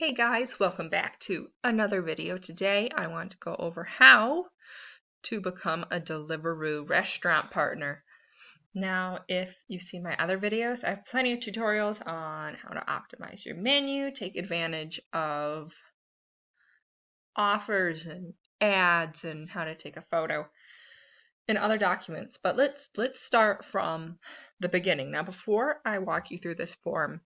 Hey guys, welcome back to another video. Today I want to go over how to become a Deliveroo restaurant partner. Now, if you've seen my other videos, I have plenty of tutorials on how to optimize your menu, take advantage of offers and ads, and how to take a photo and other documents. But let's start from the beginning. Now, before I walk you through this form,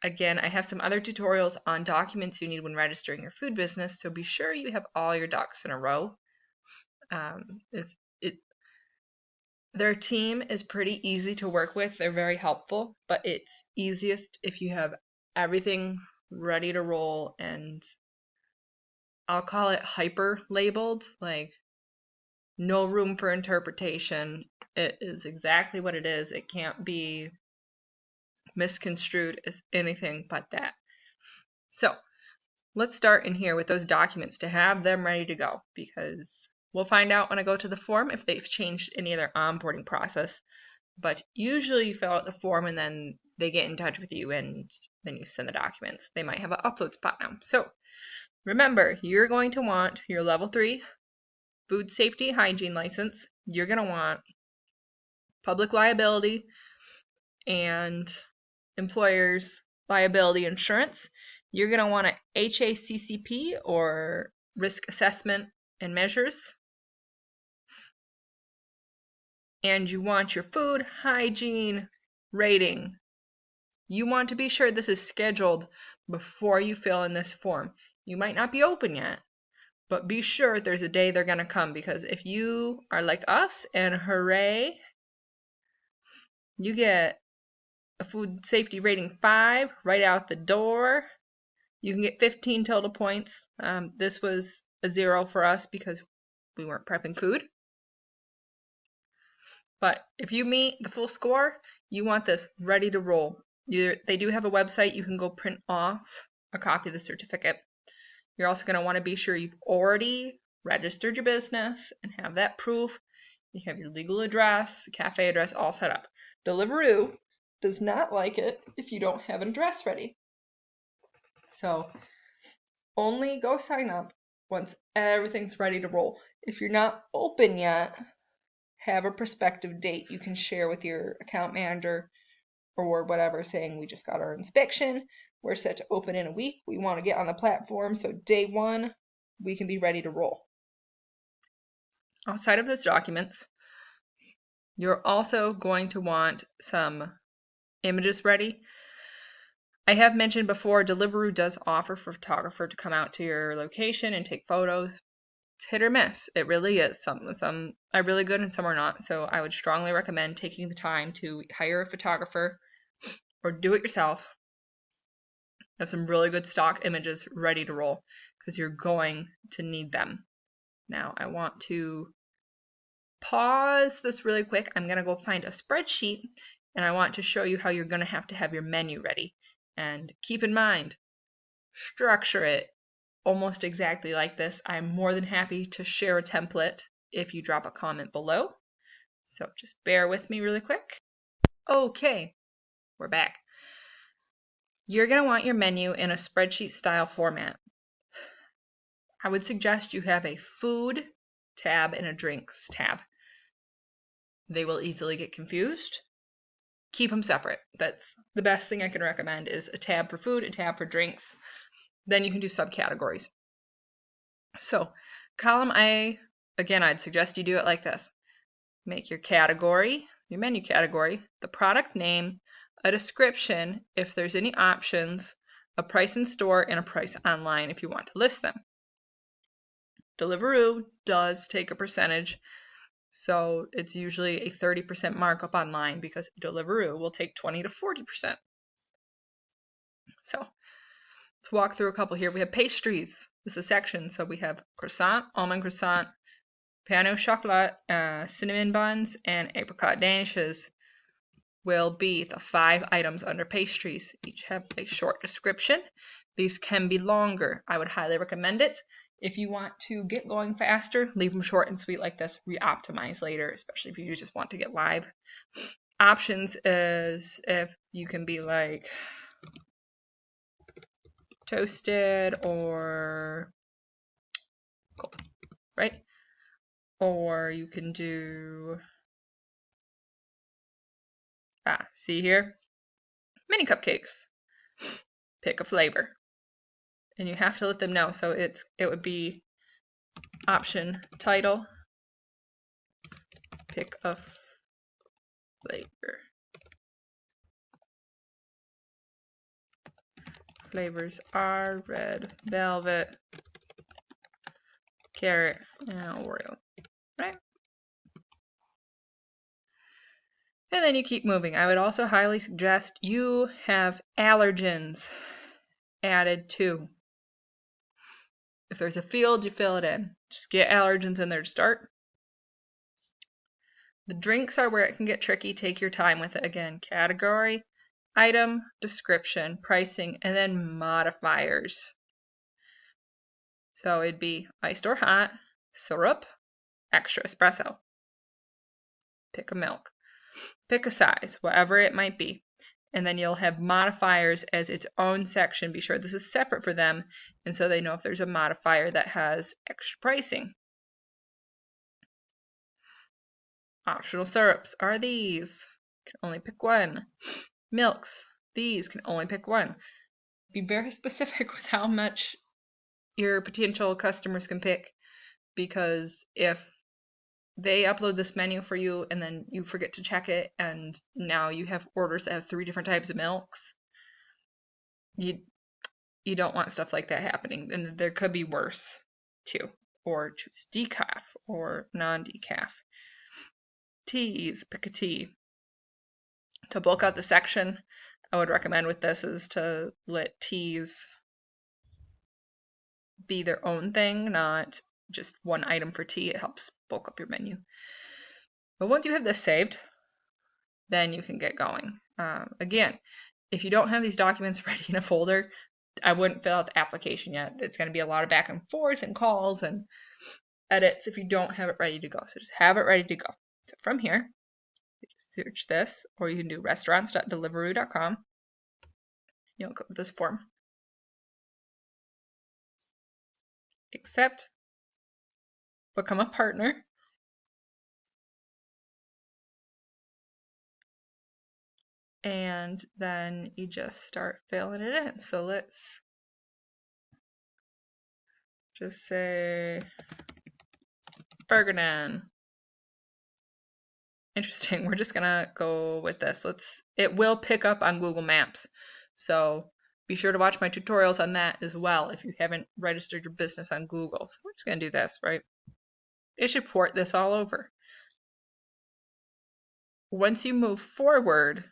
again, I have some other tutorials on documents you need when registering your food business, so be sure you have all your ducks in a row. Their team is pretty easy to work with. They're very helpful, but it's easiest if you have everything ready to roll, and I'll call it hyper labeled, like no room for interpretation. It is exactly what it is. It can't be misconstrued as anything but that. So let's start in here with those documents to have them ready to go, because we'll find out when I go to the form if they've changed any of their onboarding process. But usually you fill out the form and then they get in touch with you and then you send the documents. They might have an upload spot now. So remember, you're going to want your level 3 food safety hygiene license. You're going to want public liability and employer's liability insurance. You're going to want an HACCP or risk assessment and measures. And you want your food hygiene rating. You want to be sure this is scheduled before you fill in this form. You might not be open yet, but be sure there's a day they're going to come, because if you are like us and hooray, you get a food safety rating 5 right out the door, you can get 15 total points. This was a 0 for us because we weren't prepping food. But if you meet the full score, you want this ready to roll. They do have a website. You can go print off a copy of the certificate. You're also going to want to be sure you've already registered your business and have that proof. You have your legal address, cafe address all set up. Deliveroo does not like it if you don't have an address ready. So only go sign up once everything's ready to roll. If you're not open yet, have a prospective date you can share with your account manager or whatever, saying we just got our inspection, we're set to open in a week, we want to get on the platform, so day 1 we can be ready to roll. Outside of those documents, you're also going to want some images ready. I have mentioned before, Deliveroo does offer for a photographer to come out to your location and take photos. It's hit or miss. It really is. Some are really good and some are not. So I would strongly recommend taking the time to hire a photographer or do it yourself. Have some really good stock images ready to roll, because you're going to need them. Now I want to pause this really quick. I'm going to go find a spreadsheet and I want to show you how you're going to have your menu ready. And keep in mind, structure it almost exactly like this. I'm more than happy to share a template if you drop a comment below. So just bear with me really quick. Okay, we're back. You're going to want your menu in a spreadsheet style format. I would suggest you have a food tab and a drinks tab. They will easily get confused. Keep them separate. That's the best thing I can recommend, is a tab for food, a tab for drinks. Then you can do subcategories. So column A, again, I'd suggest you do it like this. Make your category, your menu category, the product name, a description if there's any options, a price in store, and a price online if you want to list them. Deliveroo does take a percentage, so it's usually a 30% markup online, because Deliveroo will take 20 to 40%. So let's walk through a couple here. We have pastries. This is a section. So we have croissant, almond croissant, pain au chocolat, cinnamon buns, and apricot danishes will be the 5 items under pastries. Each have a short description. These can be longer. I would highly recommend it. If you want to get going faster, leave them short and sweet like this. Re-optimize later, especially if you just want to get live. Options is if you can be like toasted or cold, right? Or you can do, see here, mini cupcakes. Pick a flavor. And you have to let them know. So it would be option title, pick a flavor. Flavors are red velvet, carrot, and Oreo, right? And then you keep moving. I would also highly suggest you have allergens added too. If there's a field, you fill it in. Just get allergens in there to start. The drinks are where it can get tricky. Take your time with it. Again, category, item, description, pricing, and then modifiers. So it'd be iced or hot, syrup, extra espresso. Pick a milk. Pick a size, whatever it might be. And then you'll have modifiers as its own section. Be sure this is separate for them, and so they know if there's a modifier that has extra pricing. Optional syrups are these. Can only pick one. Milks, these can only pick one. Be very specific with how much your potential customers can pick, because if they upload this menu for you and then you forget to check it and now you have orders that have 3 different types of milks, you don't want stuff like that happening. And there could be worse too. Or choose decaf or non-decaf. Teas, pick a tea. To bulk out the section, I would recommend with this is to let teas be their own thing, not just one item for tea. It helps bulk up your menu. But once you have this saved, then you can get going. Again, if you don't have these documents ready in a folder, I wouldn't fill out the application yet. It's going to be a lot of back and forth and calls and edits if you don't have it ready to go. So just have it ready to go. So from here, you just search this, or you can do restaurants.deliveroo.com. You'll go with this form. Accept. Become a partner. And then you just start filling it in. So let's just say Bergenen. Interesting. We're just gonna go with this. It will pick up on Google Maps. So be sure to watch my tutorials on that as well if you haven't registered your business on Google. So we're just gonna do this, right? It should port this all over. Once you move forward,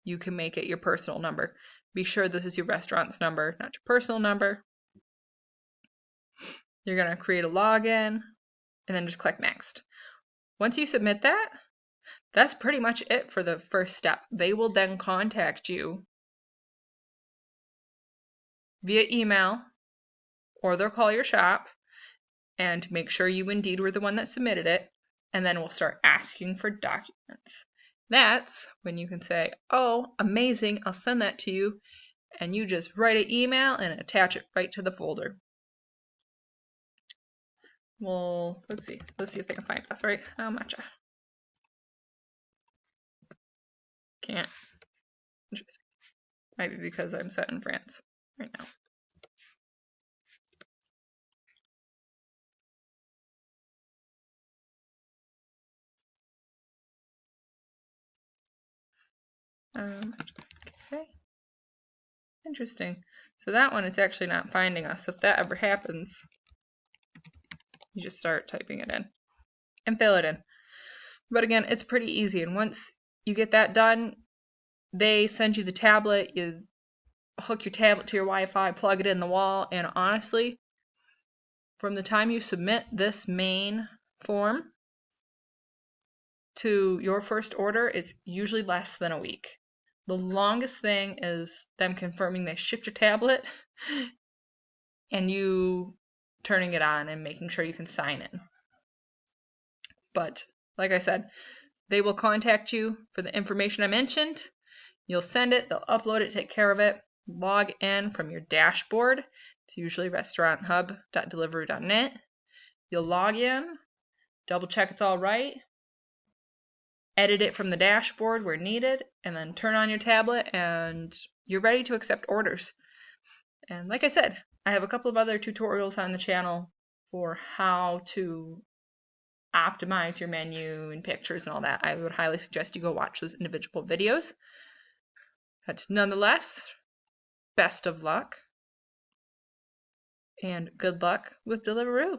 you can make it your personal number. Be sure this is your restaurant's number, not your personal number. You're gonna create a login and then just click next. Once you submit that, that's pretty much it for the first step. They will then contact you via email, or they'll call your shop and make sure you indeed were the one that submitted it, and then we'll start asking for documents. That's when you can say, oh, amazing, I'll send that to you, and you just write an email and attach it right to the folder. Well, let's see if they can find us, right? Matcha. Can't. Interesting. Might be because I'm set in France right now. Okay. Interesting. So that one is actually not finding us. So if that ever happens, you just start typing it in and fill it in. But again, it's pretty easy. And once you get that done, they send you the tablet. You hook your tablet to your Wi-Fi, plug it in the wall, and honestly, from the time you submit this main form to your first order, it's usually less than a week. The longest thing is them confirming they shipped your tablet and you turning it on and making sure you can sign in. But like I said, they will contact you for the information I mentioned. You'll send it, they'll upload it, take care of it, log in from your dashboard. It's usually restauranthub.deliveroo.net. You'll log in, double check it's all right, edit it from the dashboard where needed, and then turn on your tablet and you're ready to accept orders. And like I said, I have a couple of other tutorials on the channel for how to optimize your menu and pictures and all that. I would highly suggest you go watch those individual videos. But nonetheless, best of luck and good luck with Deliveroo.